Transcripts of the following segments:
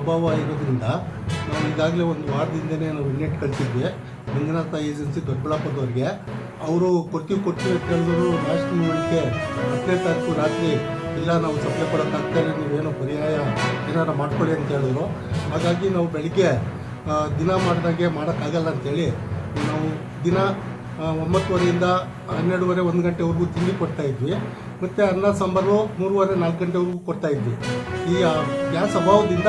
ಅಭಾವ ಇರೋದ್ರಿಂದ ನಾವು ಈಗಾಗಲೇ ಒಂದು ವಾರದಿಂದನೇ ನಾವು ಇನ್ನೆಟ್ ಕಳಿಸಿದ್ವಿ ಮಂಜುನಾಥ ಏಜೆನ್ಸಿ ದೊಡ್ಡಬಳ್ಳಾಪುರದವ್ರಿಗೆ. ಅವರು ಕೊಡ್ತೀವಿ ಅಂತ ಹೇಳಿದ್ರು. ಲಾಸ್ಟ್ ಮೂಮೆಂಟ್ಗೆ 10ನೇ ತಾರೀಕು ರಾತ್ರಿ ಇಲ್ಲ ನಾವು ಸಪ್ಲೈ ಕೊಡೋಕ್ಕಾಗ್ತಾರೆ, ನೀವೇನೋ ಪರ್ಯಾಯ ಏನಾರು ಮಾಡ್ಕೊಳ್ಳಿ ಅಂತ ಹೇಳಿದ್ರು. ಹಾಗಾಗಿ ನಾವು ಬೆಳಿಗ್ಗೆ ದಿನ ಮಾಡಿದಾಗೆ ಮಾಡೋಕ್ಕಾಗಲ್ಲ ಅಂಥೇಳಿ ನಾವು ದಿನ 9:30ಯಿಂದ 12:30 1 ಗಂಟೆವರೆಗೂ ತಿಂಡಿ ಕೊಡ್ತಾಯಿದ್ವಿ. ಮತ್ತು ಅನ್ನ ಸಾಂಬಾರು 3:30 4 ಗಂಟೆವರೆಗೂ ಕೊಡ್ತಾಯಿದ್ವಿ. ಈ ಗ್ಯಾಸ್ ಅಭಾವದಿಂದ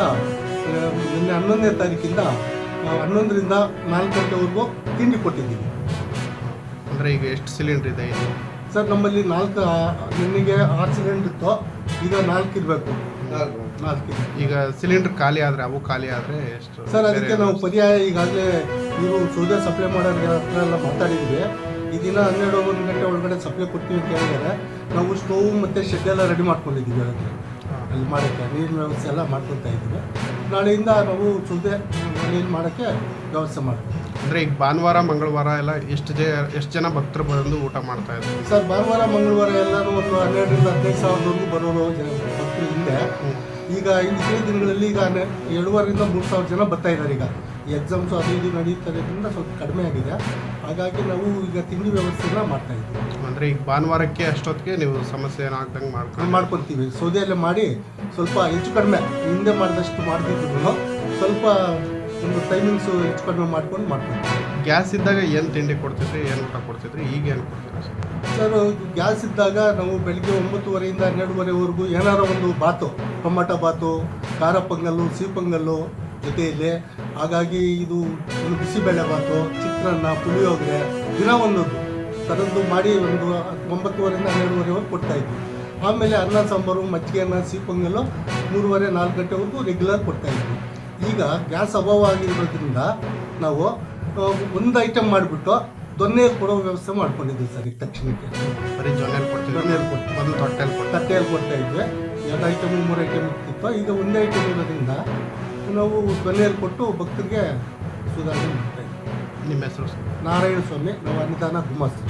ನಿನ್ನೆ 11ನೇ ತಾರೀಕಿಂದ 11ರಿಂದ 4 ಗಂಟೆವರೆಗೂ ತಿಂಡಿ ಕೊಟ್ಟಿದ್ದೀವಿ. ಅಂದರೆ ಈಗ ಎಷ್ಟು ಸಿಲಿಂಡ್ರ್ ಇದೆ ಇದು? ಸರ್ ನಮ್ಮಲ್ಲಿ 4 ನಿನ್ನೆಗೆ 6 ಸಿಲಿಂಡ್ರ್ ಇತ್ತು, ಈಗ 4 ಇರಬೇಕು. 4 ಈಗ ಸಿಲಿಂಡರ್ ಖಾಲಿ ಆದರೆ ಅವು ಖಾಲಿ ಆದರೆ ಎಷ್ಟು? ಸರ್ ಅದಕ್ಕೆ ನಾವು ಪರ್ಯಾಯ ಈಗಾಗಲೇ ಇವರು ಸೌದೆ ಸಪ್ಲೈ ಮಾಡೋರಿಗೆ ಹತ್ರ ಎಲ್ಲ ಮಾತಾಡಿದ್ವಿ. ಈ ದಿನ 12-1 ಗಂಟೆ ಒಳಗಡೆ ಸಪ್ಲೈ ಕೊಡ್ತೀವಿ ಅಂತ ಹೇಳಿದರೆ ನಾವು ಸ್ಟೋವ್ ಮತ್ತು ಶೆಡ್ ಎಲ್ಲ ರೆಡಿ ಮಾಡ್ಕೊಂಡಿದ್ದೀವಿ. ಅಲ್ಲಿ ಮಾಡೋಕ್ಕೆ ನೀರಿನ ವ್ಯವಸ್ಥೆ ಎಲ್ಲ ಮಾಡ್ಕೊತಾ ಇದ್ದೀವಿ. ನಾಳೆಯಿಂದ ನಾವು ಸೌದೆ ಮನೇಲಿ ಮಾಡೋಕ್ಕೆ ವ್ಯವಸ್ಥೆ ಮಾಡ್ತೀವಿ. ಅಂದರೆ ಈಗ ಭಾನುವಾರ ಮಂಗಳವಾರ ಎಲ್ಲ ಎಷ್ಟು ಜನ ಭಕ್ತರು ಬಂದು ಊಟ ಮಾಡ್ತಾ ಇದ್ದಾರೆ? ಸರ್ ಭಾನುವಾರ ಮಂಗಳವಾರ ಎಲ್ಲರೂ ಒಂದು 12ರಿಂದ 15 ಸಾವಿರದವರೆಗೂ ಬರೋರು ಭಕ್ತರು ಹಿಂದೆ. ಈಗ ಇದೇ ದಿನಗಳಲ್ಲಿ ಈಗ 2,500ರಿಂದ 3,000 ಜನ ಬರ್ತಾ ಇದ್ದಾರೆ. ಈಗ ಈ ಎಕ್ಸಾಮ್ಸು ಅದು ಇದು ನಡೀತಿರೋದ್ರಿಂದ ಸ್ವಲ್ಪ ಕಡಿಮೆ ಆಗಿದೆ. ಹಾಗಾಗಿ ನಾವು ಈಗ ತಿಂಡಿ ವ್ಯವಸ್ಥೆನ ಮಾಡ್ತಾಯಿದ್ದೀವಿ. ಅಂದರೆ ಈಗ ಭಾನುವಾರಕ್ಕೆ ಅಷ್ಟೊತ್ತಿಗೆ ನೀವು ಸಮಸ್ಯೆ ಏನಾಗ್ದಂಗೆ ಮಾಡ್ಕೊತೀವಿ. ಸೌದೆಯಲ್ಲೇ ಮಾಡಿ ಸ್ವಲ್ಪ ಹೆಚ್ಚು ಕಡಿಮೆ ಹಿಂದೆ ಮಾಡಿದಷ್ಟು ಮಾಡ್ತಿದ್ರು ಸ್ವಲ್ಪ ಒಂದು ಟೈಮಿಂಗ್ಸು ಹೆಚ್ಚು ಕಡಿಮೆ ಮಾಡ್ಕೊಂಡು ಮಾಡ್ಕೊತೀವಿ. ಗ್ಯಾಸ್ ಇದ್ದಾಗ ಏನು ತಿಂಡಿ ಕೊಡ್ತಿದ್ರಿ, ಏನು ಊಟ ಕೊಡ್ತಿದ್ರಿ, ಈಗ ಏನು ಕೊಡ್ತೀರಾ ಸರ್? ಗ್ಯಾಸ್ ಇದ್ದಾಗ ನಾವು ಬೆಳಗ್ಗೆ 9:30ರಿಂದ 12:30ವರೆಗೂ ಏನಾರ ಒಂದು ಬಾತು, ಟೊಮಾಟೊ ಬಾತು, ಖಾರ ಪೊಂಗಲ್ಲು, ಸಿಹಿ ಪೊಂಗಲ್ಲು ಜೊತೆಯಲ್ಲಿ. ಹಾಗಾಗಿ ಇದು ಒಂದು ಬಿಸಿಬೇಳೆ ಬಾತು, ಚಿತ್ರಾನ್ನ, ಪುಳಿಯೋಗರೆ ದಿನ ಒಂದೊಂದು ಥರದ್ದು ಮಾಡಿ ಒಂದು 9:30ರಿಂದ 12:30ವರೆಗೂ ಕೊಡ್ತಾಯಿದ್ವಿ. ಆಮೇಲೆ ಅನ್ನ ಸಾಂಬಾರು, ಮಜ್ಜಿಗೆ ಅನ್ನ, ಸಿಹಿ ಪೊಂಗಲ್ಲು 3:30 4 ಗಂಟೆವರೆಗೂ ರೆಗ್ಯುಲರ್ ಕೊಡ್ತಾಯಿದ್ವಿ. ಈಗ ಗ್ಯಾಸ್ ಅಭಾವ ಆಗಿರೋದ್ರಿಂದ ನಾವು ಒಂದು ಐಟಮ್ ಮಾಡಿಬಿಟ್ಟು ದೊನ್ನೆ ಕೊಡೋ ವ್ಯವಸ್ಥೆ ಮಾಡ್ಕೊಂಡಿದ್ದೀವಿ ಸರ್. ಈಗ ತಕ್ಷಣಕ್ಕೆ ಬರೀ ಜೊನ್ನೆಯಲ್ಲಿ ಕೊಡ್ತೀವಿ, ಒಂದು ತಟ್ಟೆಯಲ್ಲಿ ಕೊಡ್ತಾಯಿದ್ವಿ. 2 ಐಟಮ್ 3 ಐಟಮ್ ಇರ್ತಿತ್ತು. ಈಗ ಒಂದೇ ಐಟಮ್ ಇರೋದ್ರಿಂದ ನಾವು ದೊನ್ನೆಯಲ್ಲಿ ಕೊಟ್ಟು ಭಕ್ತರಿಗೆ ಸುಧಾರಣೆ ಮಾಡ್ತಾಯಿದ್ವಿ. ನಿಮ್ಮ ಹೆಸರು? ನಾರಾಯಣ ಸ್ವಾಮಿ, ನಾವು ಅನ್ನದಾನ ಗುಮಾಸ್ತ.